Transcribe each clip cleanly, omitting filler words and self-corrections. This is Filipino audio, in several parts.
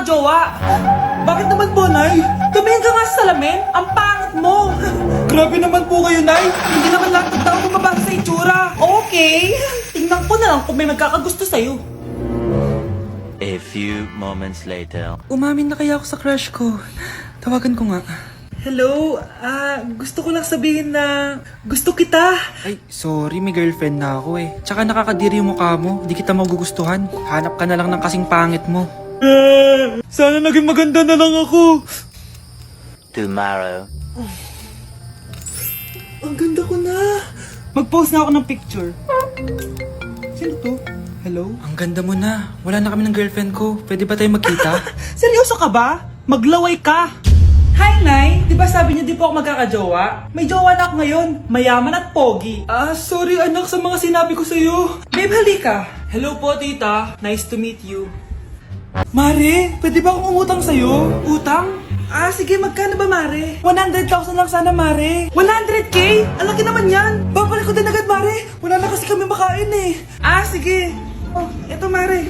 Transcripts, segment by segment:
magkakajowa. Bakit naman po, Nay? Tumingin ka nga sa salamin. Ang pangit mo. Grabe naman po kayo, Nay. Hindi naman lahat ng tao bumabasa sa itsura. Okay. Tingnan ko na lang kung may magkakagusto sa'yo. A few moments later. Umamin na kaya ako sa crush ko. Tawagan ko nga. Hello, gusto ko lang sabihin na gusto kita. Ay, sorry, may girlfriend na ako eh. Tsaka nakakadiri yung mukha mo, di kita magugustuhan. Hanap ka na lang ng kasing pangit mo. Sana naging maganda na lang ako. Tomorrow. Ang ganda ko na. Mag-post na ako ng picture. Sino to? Hello? Ang ganda mo na. Wala na kami ng girlfriend ko. Pwede ba tayo magkita? Seryoso ka ba? Maglaway ka. Hi, Nay! Di ba sabi niyo di po ako magkakajowa? May jowa na ako ngayon. Mayaman at pogi. Sorry anak sa mga sinabi ko sa'yo. Babe, halika. Hello po, tita. Nice to meet you. Mare, pwede ba akong umutang sa'yo? Utang? Sige, magkano ba, Mare? 100,000 lang sana, Mare. 100K? Ang laki naman yan. Babalik ko din agad, Mare. Wala na kasi kami makain eh. Sige. Oh, eto, Mare.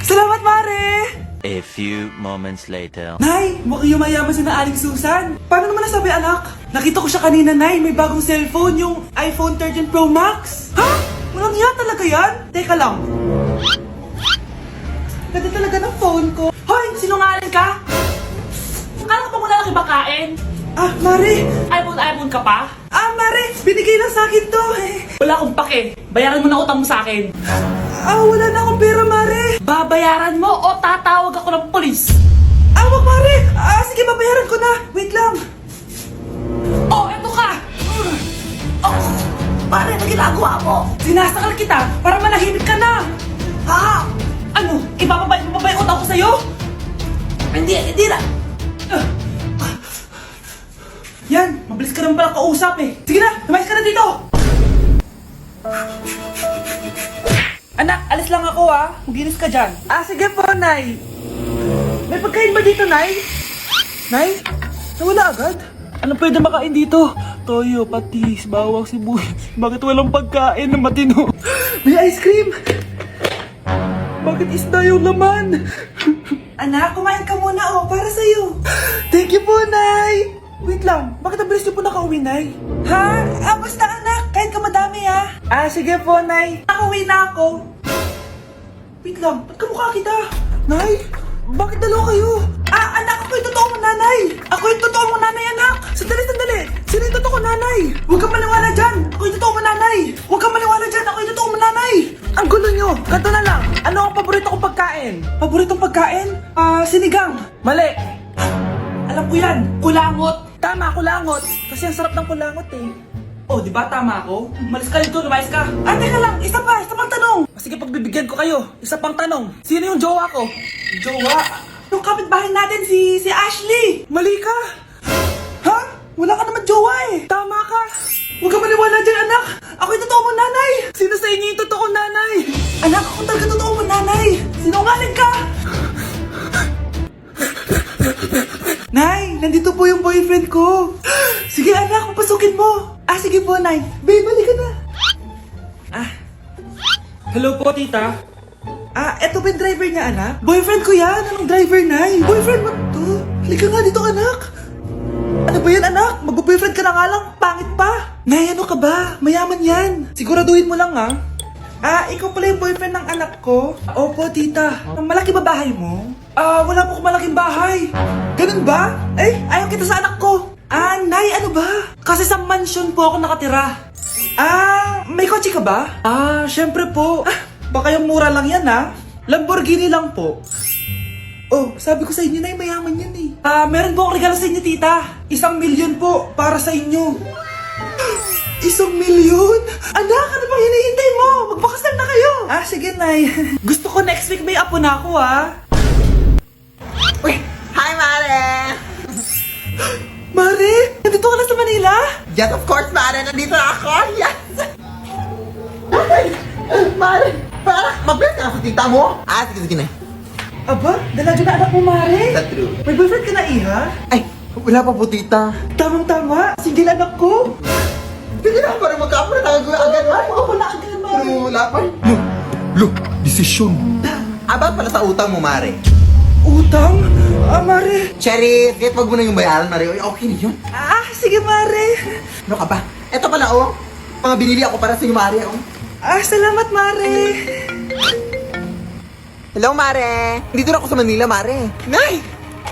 Salamat, Mare! A few moments later. Nay, mukhang yumayaman si na Aling Susan. Paano naman nasabi, anak? Nakita ko siya kanina, Nay. May bagong cellphone, yung iPhone 13 Pro Max. Ha? Walang yan talaga yan? Teka lang. Ganda talaga ng phone ko. Hoy, sinungaling ka? Akala ko pa muna nakibakain. Mare. iPhone ka pa? Mare, binigay lang sa akin to. Wala akong pake. Bayaran mo na utang mo sa akin. Wala na akong pera, Mare. Babayaran mo o tatawag ako ng polis? Wag, Mare. Sige, babayaran ko na. Wait lang. Eto ka. Mare, ano ginagawa mo? Sinasakal kita para manahimik ka na. Ano? Ibababay yung utang ko sa'yo? Hindi na. Yan, mabilis ka naman pala kausap eh. Sige na, lumayas ka na dito. Anak, alis lang ako Maginis ka dyan. Sige po, Nay. May pagkain ba dito, Nay? Nay? Nawala agad? Ano pwede makain dito? Toyo, patis, bawang, sibuyas. Bakit walang pagkain na matino? May ice cream! Bakit isda yung laman? Anak, kumain ka muna para sa'yo. Thank you po, Nay! Wait lang, bakit ang bilis niyo po nakauwi, Nay? Basta anak, kahit ka madami sige po, Nay. Nakauwi na ako. Wait lang, ba't kamukha kita? Nay, bakit dalawa kayo? Anak, ako yung totoo mo nanay. Ako yung totoo mo nanay, anak. Sandali. Sino yung totoo ko nanay? Huwag kang maniwala dyan. Ako yung totoo mo nanay. Huwag kang maniwala dyan. Ako yung totoo mo nanay. Ang gulo nyo. Ganto na lang. Ano ang paborito kong pagkain? Paboritong pagkain? Sinigang. Mali. Alam ko yan. Kulangot. Tama, kulangot. Kasi ang sarap ng kulangot eh. Di ba tama ako? Malis ka dito, lumayas ka. Teka lang, isa pang tanong. Sige, pagbibigyan ko kayo. Isa pang tanong. Sino yung jowa ko? Jowa? Yung kapitbahay natin, si Ashley. Mali ka. Wala ka naman jowa eh. Tama ka. Huwag ka maniwala dyan, anak. Ako yung totoo mo nanay. Sino sa inyo yung totoo nanay? Anak, ako talaga totoo mo nanay. Sinungaling ka. Nay, nandito po yung boyfriend ko. Sige anak, papasukin mo. Sige po, Nay. Babe, balik ka na. Hello po, tita. Eto ba yung driver niya, anak? Boyfriend ko yan. Anong driver, Nay? Boyfriend mo to? Halika nga dito, anak. Ano ba yan, anak? Mag-boyfriend ka na nga lang. Pangit pa. Nay, ano ka ba? Mayaman yan. Siguraduhin mo lang, ikaw pala yung boyfriend ng anak ko? Opo, tita. Malaki ba bahay mo? Wala po akong malaking bahay. Ganun ba? Ayaw kita sa anak ko. Nay, ano ba? Kasi sa mansion po ako nakatira. May kotse ka ba? Syempre po. Baka yung mura lang yan, Lamborghini lang po. Sabi ko sa inyo, Nay, mayaman yan eh. Meron po akong regalo sa inyo, tita. 1,000,000 po para sa inyo. 1,000,000? Anak, ano bang hinihintay mo? Magpakasal na kayo. Sige, Nay. Gusto ko next week may apo na ako, Uy! Hi, Mare! Mare, nandito ka na sa Manila? Yes, of course, Mare! Nandito na ako! Yes! Mare! Parang mabilis ka sa tita mo! Sige na. Aba, dalaga na anak mo, Mare. That's true. May boyfriend ka na, Iha? Ay! Wala pa po, tita. Tamang-tama, single anak ko. Pwede na parang magkapura na agad, Mare. Ako na agad, Mare. Pero wala pa. Lo, desisyon. About pala sa utang mo, Mare. Utang? Mare. Cherry, kahit wag mo na yung bayaran, Mare. Oy, okay na yun. Sige, Mare. Ano ka ba? Eto pala, oh. Mga binili ako para sa iyo, Mare, oh. Salamat, Mare. Hello, Mare. Dito na ako sa Manila, Mare. Nay!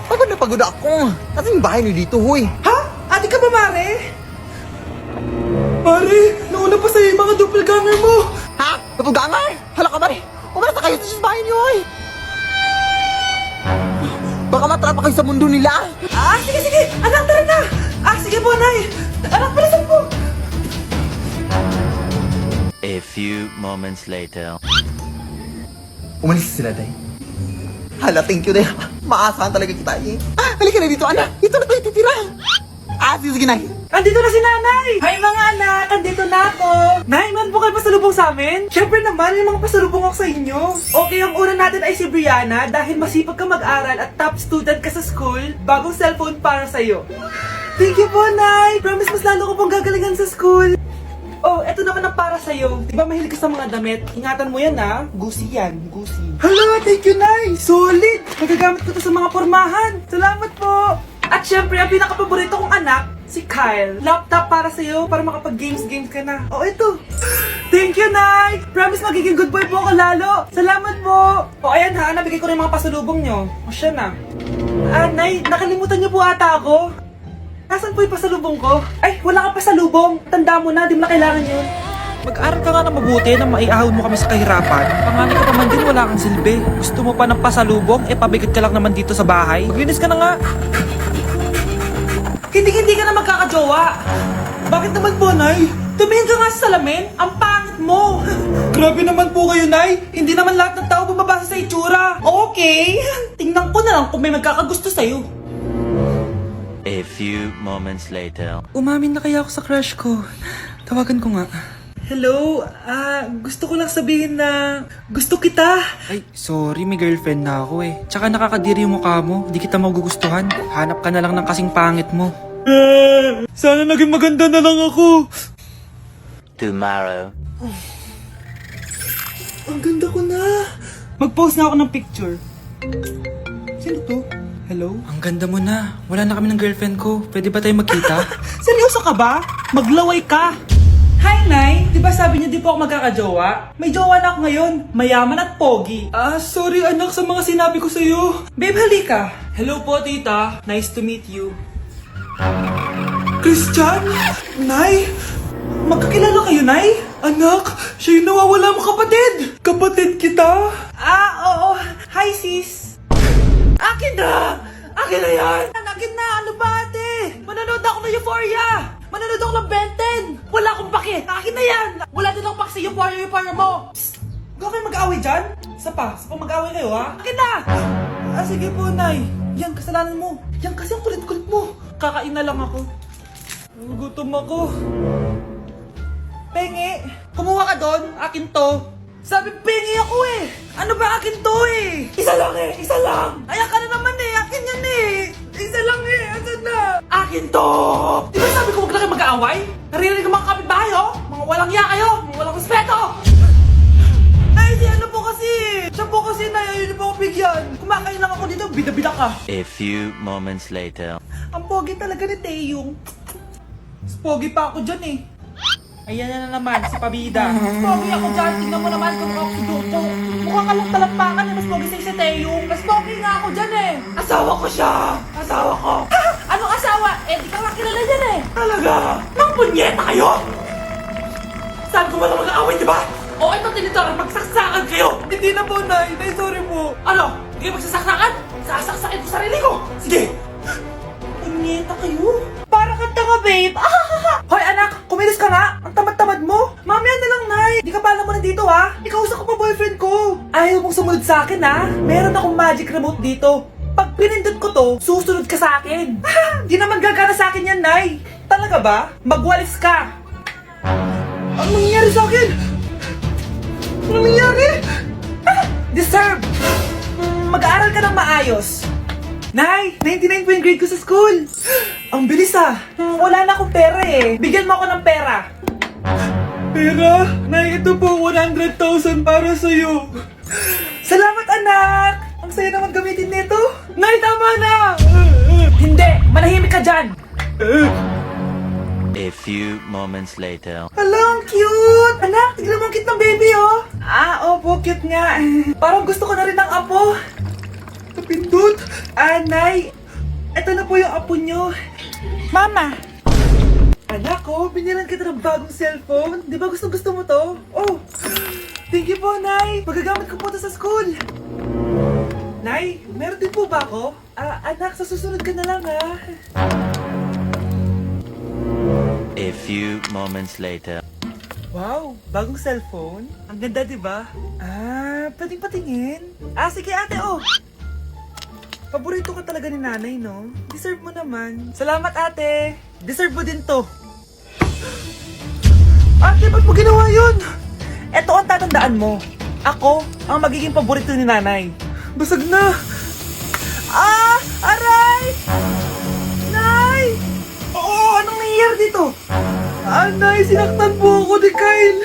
Pagod na pagod ako. Kasi yung bahay niyo dito, huy. Ha? Ate ka ba, Mare? Mare, nauna pa sa'yo yung mga doppelganger mo. Ha? Kapag-angar? Hala ka, Mare. Umarasa kayo sa bahay niyo, huy. Baka matrapa kayo sa mundo nila. Sige. Anak, tara na. Sige po, Nay. Anak, palasan po. A few moments later. Umalis sila, Day. Hala, thank you, Day. Maasahan talaga kita, eh. Halika na dito, anak. Dito na tayo titira. Sige, Nay. Andito na si Nanay! Hi mga anak! Andito na ako! Nay, man po kayo pasalubong sa amin? Siyempre naman, yung mga pasalubong ako sa inyo. Okay, ang una natin ay si Brianna dahil masipag ka mag-aral at top student ka sa school, bagong cellphone para sa'yo. Thank you po, Nay! Promise mas lalo ko pong gagalingan sa school. Oh, eto naman ang para sa'yo. Di ba mahilig ka sa mga damit? Ingatan mo yan, ha? Gucci yan, Gucci. Hala, thank you, Nay! Solid! Magagamit ko to sa mga pormahan. Salamat po! At syempre, ang pinaka-paborito kong anak, si Kyle. Laptop para sa'yo, para makapag-games ka na. Oh, ito. Thank you, Nay! Promise magiging good boy po ako lalo. Salamat po. O, ayan ha, nabigay ko rin mga pasalubong nyo. O, siya na. Nay, nakalimutan niyo po ata ako. Nasaan po yung pasalubong ko? Ay, wala kang pasalubong. Tanda mo na, di mo na kailangan yun. Mag-aral ka nga na mabuti na maiahon mo kami sa kahirapan. Panganay ka pa man din, wala kang silbi. Gusto mo pa ng pasalubong, pabigat ka lang naman dito sa bahay. Maglinis ka na nga. Hindi ka na magkakajowa. Bakit naman po, Nay? Tumingin ka nga sa salamin. Ang pangit mo. Grabe naman po kayo, Nay. Hindi naman lahat ng tao bumabasa sa itsura. Okay. Tingnan ko na lang kung may magkakagusto sa'yo. A few moments later. Umamin na kaya ako sa crush ko. Tawagan ko nga. Hello? Gusto ko lang sabihin na gusto kita. Ay, sorry, may girlfriend na ako eh. Tsaka nakakadiri yung mukha mo, di kita magugustuhan. Hanap ka na lang ng kasing pangit mo. Sana naging maganda na lang ako. Tomorrow. Ang ganda ko na. Mag-post na ako ng picture. Sino to? Hello? Ang ganda mo na. Wala na kami ng girlfriend ko. Pwede ba tayo magkita? Seryoso ka ba? Maglaway ka. Hi, Nay! Di ba sabi niyo di po ako magkakajowa? May jowa na ako ngayon. Mayaman at pogi. Sorry anak sa mga sinabi ko sa'yo. Babe, halika. Hello po, tita. Nice to meet you. Christian? Nay? Magkakilala kayo, Nay? Anak, siya yung nawawala mo kapatid. Kapatid kita? Oo. Hi, sis. Akin na! Akin na yan! Akin na! Ano ba, ate? Manonood ako ng Euphoria! Manonood ako ng Ben 10! Wala akong pake! Akin na yan! Wala din akong pake sa Euphoria mo! Psst! Huwag kayo mag-away dyan? Isa pa mag-away kayo, ha? Akin na! Sige po, Nay. Yan, kasalanan mo. Yan kasi ang kulit-kulit mo. Kakain na lang ako. Gutom ako. Pengi! Kumuha ka doon! Akin to! Sabi, pengi ako eh! Ano ba akin to eh? Isa lang eh! Isa lang! Ayan ka na naman eh! Akin yan eh! Isa lang eh! Asan na? Akin to! Di ba sabi ko huwag na kayo mag-aaway? Naririnig ang mga kapitbahay oh! Mga walang iya kayo! Mga walang respeto! Ay, si ano po kasi! Siya po kasi na yun po ako bigyan! Kumakain lang ako dito, bida-bida ka! A few moments later. Ang pogi talaga ni Taeyong. Mas pogi pa ako dyan eh. Ayan na naman, si Pabida. Mas pogi ako dyan. Tingnan mo naman kung ako si Doko. Mukha ka lang talampakan eh. Mas pogi sa'yo si Taeyong. Mas pogi nga ako dyan eh. Asawa ko siya. Asawa ko. Anong asawa? Di ka nga kilala dyan eh. Talaga? Mga punyeta kayo? Saan ko wala mag-aaway, di ba? O ito tinitara, magsaksakan kayo. Hindi na po, Nay. Nay, sorry po. Ano? Hindi kayo magsasaksakan? Sasaksakin ko sarili ko. Sige. Punyeta kayo? Para kang tanga, babe. Hoy, anak, kumilos ka nga. Ang tamad-tamad mo. Mamaya na lang, Nay. Di ka pala mo nandito, ha? Ikausap ko pa boyfriend ko. Ayaw mong sumunod sa akin, ha? Meron akong magic remote dito. Pag pinindot ko to, susunod ka sa akin. Di naman gagana sa akin yan, Nay. Talaga ba? Magwalis ka. Ano nangyayari sa akin? Ano nangyayari? Deserve. Mag-aaral ka ng maayos. Nay, 99 po yung grade ko sa school. Ang bilis ah. Wala na akong pera eh. Bigyan mo ako ng pera. Pera? Nay, ito po 100,000 para sa'yo. Salamat anak. Ang saya naman gamitin nito. Nay, tama na! Hindi! Manahimik ka dyan! A few moments later. Hala, ang cute! Anak, tignan mo ang cute ng baby, oh! Opo, cute nga. Parang gusto ko na rin ng apo. Kapindot! Nay! Ito na po yung apo nyo. Mama! Anak, binilan kita ng bagong cellphone. Di ba gusto mo to? Oh! Thank you po, Nay! Magagamit ko po to sa school. Nay, meron din po ba ako? Anak, sa susunod ka na lang, ha? A few moments later. Wow, bagong cellphone? Ang ganda, di ba? Pwedeng patingin? Sige ate, oh! Paborito ka talaga ni nanay, no? Deserve mo naman. Salamat, ate! Deserve mo din to. Ate, ba't mo ginawa yun? Eto ang tatandaan mo. Ako ang magiging paborito ni nanay. Basag na! Aray! Nay! Oo, anong nangyayari dito? Nay, sinaktan po ako ni Kyle.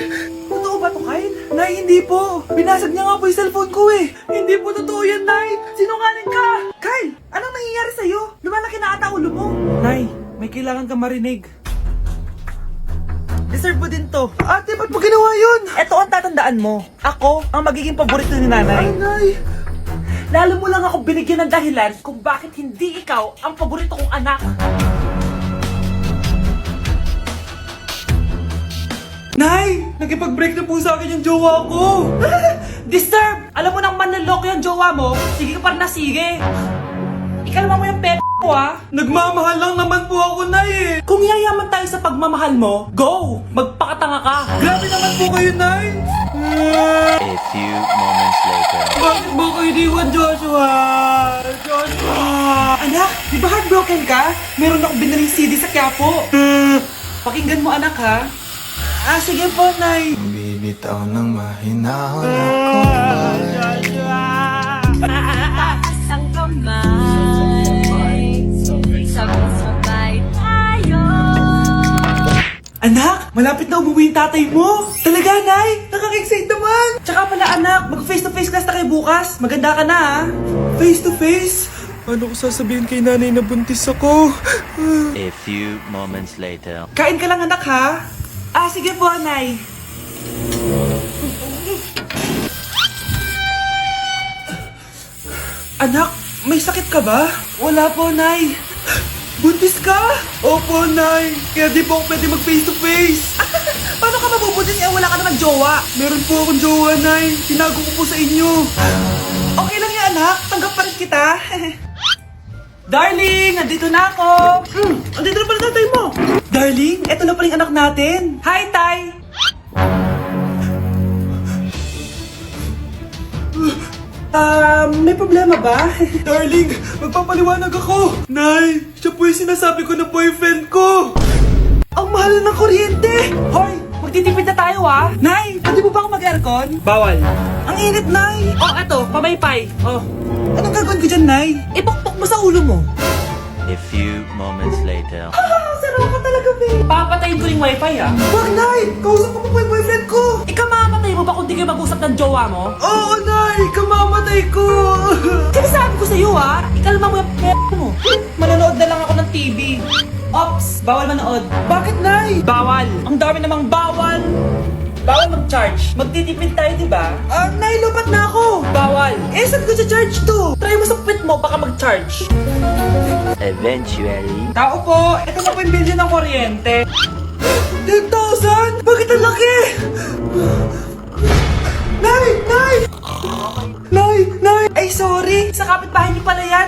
Totoo ba to, Kyle? Nay, hindi po. Binasag niya nga po yung cellphone ko eh. Hindi po totoo yan, Nay. Sinungaling ka. Kyle, anong nangyayari sa'yo? Lumalaki na ata ulo mo. Nay, may kailangan ka marinig. Deserve mo din to. Ate, ba't mo ginawa yun? Ito ang tatandaan mo. Ako ang magiging paborito ni nanay. Nay. Lalo mo lang ako binigyan ng dahilan kung bakit hindi ikaw ang paborito kong anak. Nay! Nakipag-break na po sa akin yung jowa ko! Disturb! Alam mo nang manloloko yung jowa mo, sige ka pa rin na sige! Ikalma mo yung pepe ko, ha? Nagmamahal lang naman po ako, Nay, eh! Kung yayaman tayo sa pagmamahal mo, go! Magpakatanga ka! Grabe naman po kayo, Nay! A few moments later. Bakit mo ko iniwan, Joshua? Joshua! Anak, di ba heartbroken ka? Meron akong binaling CD sa Quiapo. Pakinggan mo, anak, ha? Sige po, Nay. Bibitaw ng mahinahon ako Taas ang kamay, sabay-sabay tayo. Anak, malapit na umuwi yung tatay mo. Talaga, Nay? Nakaka-excite naman. Tsaka pala, anak, mag-face-to-face class na kayo bukas. Maganda ka na, ha? Face-to-face? Paano ko sasabihin kay nanay na buntis ako? A few moments later. Kain ka lang, anak, ha? Sige po, Nay. Anak, may sakit ka ba? Wala po, Nay. Buntis ka? Opo, Nay. Kaya di po ako pwede mag-face to face. Paano ka mabubuntis wala ka naman jowa? Meron po akong jowa, Nay. Tinago ko po sa inyo. Okay lang yan, anak. Tanggap pa rin kita. Darling, nandito na ako. Andito na pala tatay mo. Darling, eto na pala yung anak natin. Hi, Tay. May problema ba? Darling, magpapaliwanag ako. Nay, siya po yung sinasabi ko na boyfriend ko. Ang mahal ng kuryente. Hoy, magtitipid na tayo, ha? Nay, pwede mo ba ako mag-aircon? Bawal. Ang init, Nay. Eto, pamaypay. Anong gagawin ko dyan, Nay? Ipokpok mo sa ulo mo. A few moments later. Sarap ka talaga, babe. Papatayin ko yung wifi, ha? Wag, Nay! Kausap ko pa po yung boyfriend ko! Ikaw mamamatay mo ba kung di kayo mag-usap ng jowa mo? Oo, Nay! Kamamatay ko! Sinasabi ko sa'yo, ha? Ikalma mo yung mo. Manonood na lang ako ng TV. Ops! Bawal manood. Bakit, Nay? Bawal. Ang dami namang bawal. Bawal mag-charge. Magtitipid tayo, di ba? Nay, lupat na ako. Bawal. Saan ko charge to? Try mo sa puwit mo, baka mag-charge. Eventually. Tao po, ito na po yung bilhin ng kuryente. 10,000? Bakit ang laki? Nay! Nay! Nay! Nay! Ay, sorry! Sa kapitbahay niyo pala yan.